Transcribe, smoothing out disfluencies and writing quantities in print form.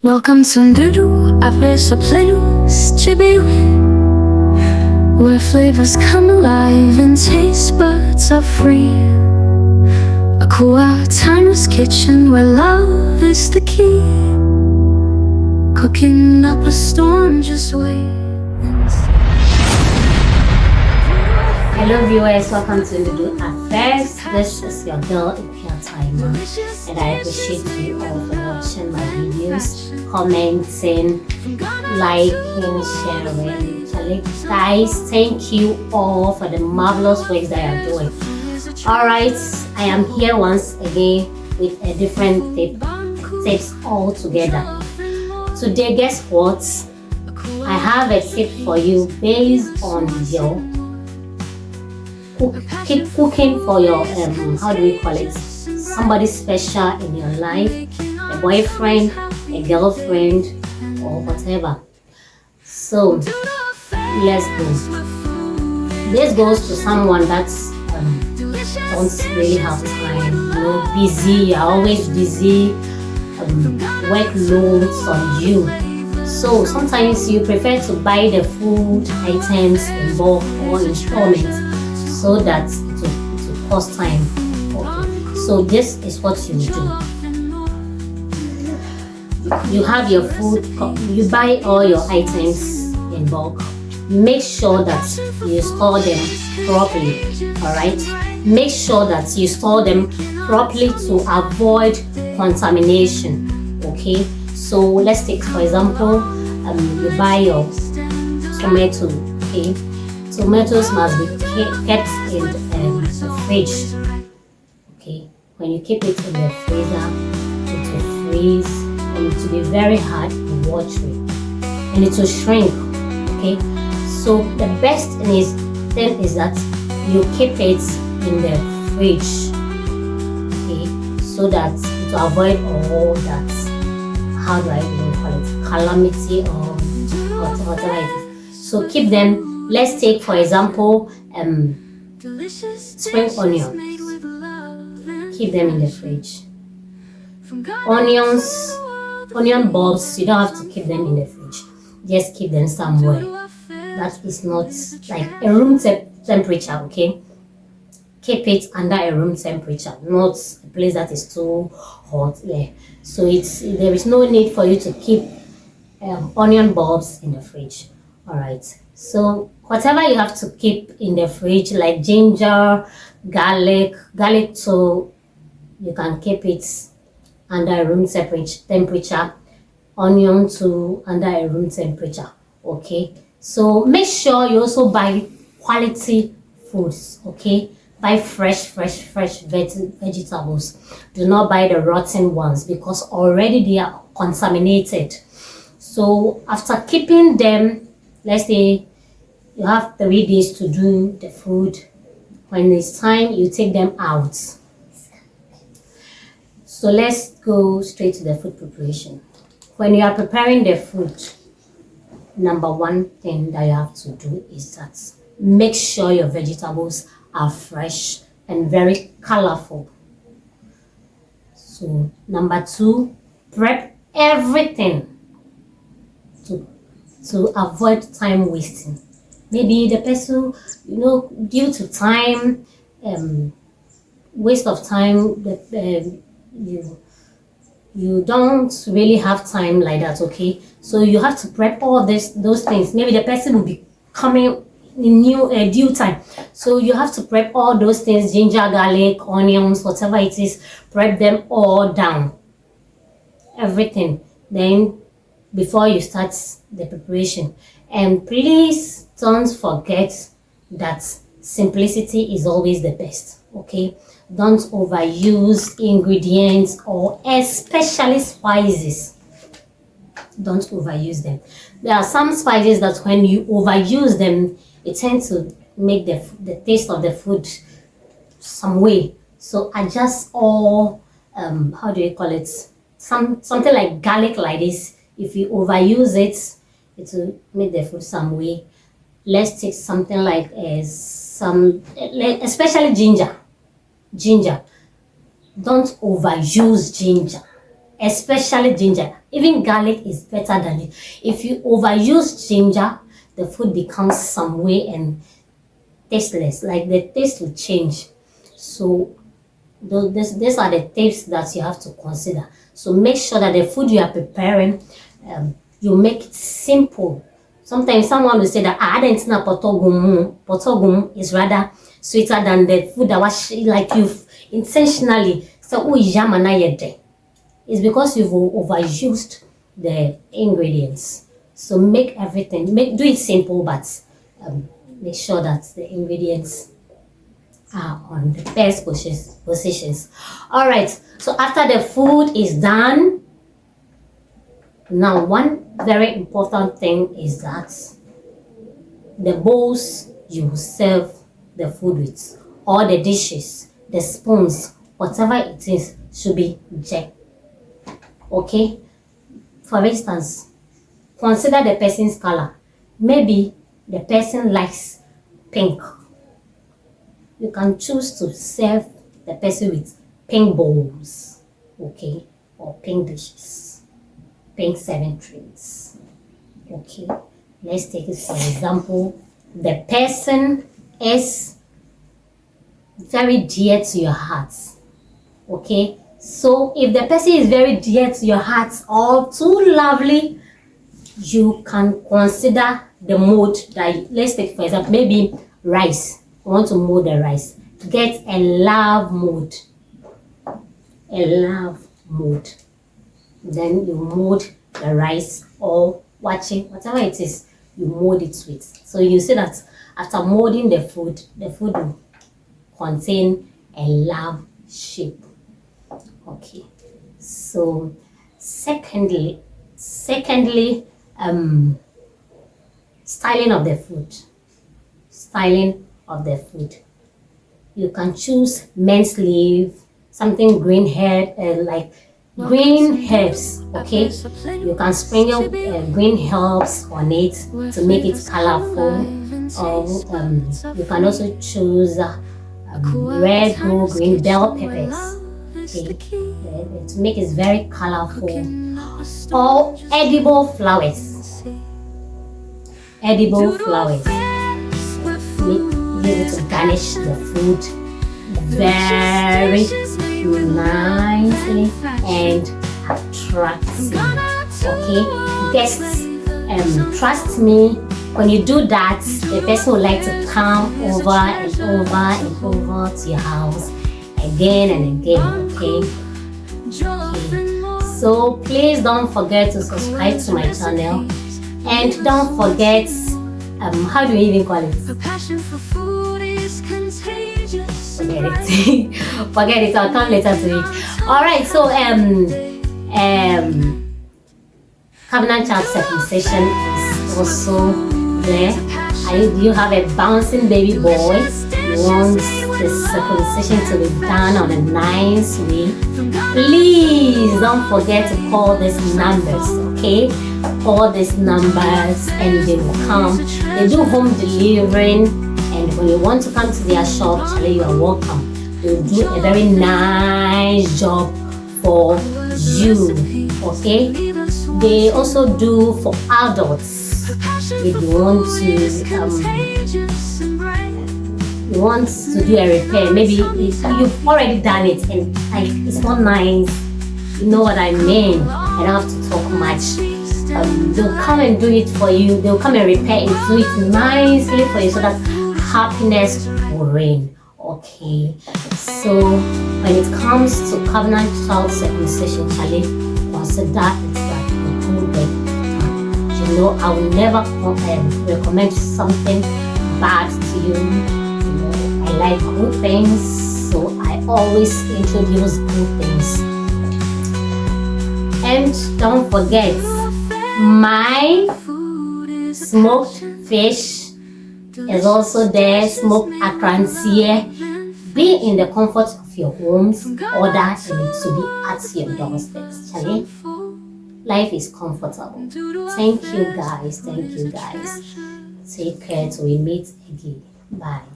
Welcome to Ndudu, a place of playlist to be where flavors come alive and taste buds are free. Akua Tyma's kitchen, where love is the key. Cooking up a storm, just wait and see. Hello viewers, welcome to Ndudu Affairs. This is your girl Akua Tyma, and I appreciate you all for watching my videos, commenting, liking, sharing. Guys, thank you all for the marvelous work that you are doing. Alright, I am here once again with a different tips all together. Today, guess what? I have a tip for you based on your keep cooking for your how do we call it, somebody special in your life, a boyfriend, a girlfriend, or whatever. So let's go. This goes to someone that's don't really have time, busy, you're always busy, workloads on you. So sometimes you prefer to buy the food items in bulk or installments, so that it will cost time. Okay. So this is what you do. You have your food, you buy all your items in bulk. Make sure that you store them properly. Alright? Make sure that you store them properly to avoid contamination. Okay? So let's take for example, you buy your tomato. Okay? Tomatoes must be kept in the fridge. Okay, when you keep it in the freezer, it will freeze and it will be very hard and watery, and it will shrink. Okay, so the best thing is that you keep it in the fridge. Okay, so that to avoid all that, how do I even call it, calamity or whatever it is. So keep them. Let's take for example spring onions. Keep them in the fridge. Onion bulbs, you don't have to keep them in the fridge. Just keep them somewhere that is not like a room temperature. Okay, keep it under a room temperature, not a place that is too hot. Yeah, so there is no need for you to keep onion bulbs in the fridge. All right, so whatever you have to keep in the fridge, like ginger, garlic, so you can keep it under a room temperature. Onion too under a room temperature. Okay, so make sure you also buy quality foods. Okay, buy fresh vegetables. Do not buy the rotten ones because already they are contaminated. So after keeping them, let's say you have 3 days to do the food. When it's time, you take them out. So let's go straight to the food preparation. When you are preparing the food, number one thing that you have to do is that make sure your vegetables are fresh and very colorful. So number two, prep everything to avoid time wasting. Maybe the person, due to time, waste of time, you don't really have time like that. Okay, so you have to prep all those things. Maybe the person will be coming in due time, so you have to prep all those things: ginger, garlic, onions, whatever it is. Prep them all down, everything. Then before you start the preparation, and please don't forget that simplicity is always the best. Okay, don't overuse ingredients, or especially spices. Don't overuse them. There are some spices that when you overuse them, it tends to make the taste of the food some way. So adjust all how do you call it, something like garlic like this. If you overuse it, it will make the food some way. Let's take something like especially ginger. Don't overuse ginger, especially ginger. Even garlic is better than it. If you overuse ginger, the food becomes some way and tasteless, like the taste will change. So these are the tips that you have to consider. So make sure that the food you are preparing, you make it simple. Sometimes someone will say that potogum is rather sweeter than the food that was like you've intentionally. So it's because you've overused the ingredients. So make everything, do it simple, but make sure that the ingredients are on the best positions. All right. So after the food is done, now one very important thing is that the bowls you serve the food with, all the dishes, the spoons, whatever it is, should be jet. Okay. For instance, consider the person's color. Maybe the person likes pink. You can choose to serve the person with pink bowls, okay, or pink dishes, pink serving trays, okay. Let's take it for example. The person is very dear to your heart, okay. So if the person is very dear to your heart or too lovely, you can consider the mode that, let's take for example, maybe rice. You want to mold the rice. Get a love mode. A love mode. Then you mold the rice or whatever it is, you mold it with. So you see that after molding the food will contain a love shape. Okay. So secondly, styling of the food. Styling of the food. You can choose men's sleeve, something green head, like green herbs, okay. You can sprinkle green herbs on it to make it colorful. Or you can also choose red, blue, green bell peppers, okay, to make it very colorful. Or edible flowers. Edible flowers. Be able to garnish the food very nicely and attractive. Okay, guests, trust me, when you do that, the person would like to come over and over and over to your house again and again. Okay. So please don't forget to subscribe to my channel, and don't forget, how do you even call it? The passion for food is contagious. Forget it. Forget it. I'll come later to it. All right. So covenant child circumcision is also there. You have a bouncing baby boy. You want the circumcision to be done on a nice way. Please don't forget to call these numbers. Okay. All these numbers and they will come. They do home delivering, and when you want to come to their shop, Charlie, you are welcome. They will do a very nice job for you. Okay. They also do for adults. If you want to do a repair, maybe if you've already done it and it's not nice, you know what I mean. I don't have to talk much. They'll come and do it for you. They'll come and repair it, do it nicely for you so that happiness will reign. Okay. So when it comes to covenant child circumcision, Charlie, consider it like a good day. You know, I will never recommend something bad to you. You know, I like good things, so I always introduce good things. And don't forget, my smoked fish is also there, smoked akransie. Be in the comfort of your homes, order and it to be at your doorsteps. Charlie, life is comfortable. Thank you guys. Take care till we meet again. Bye.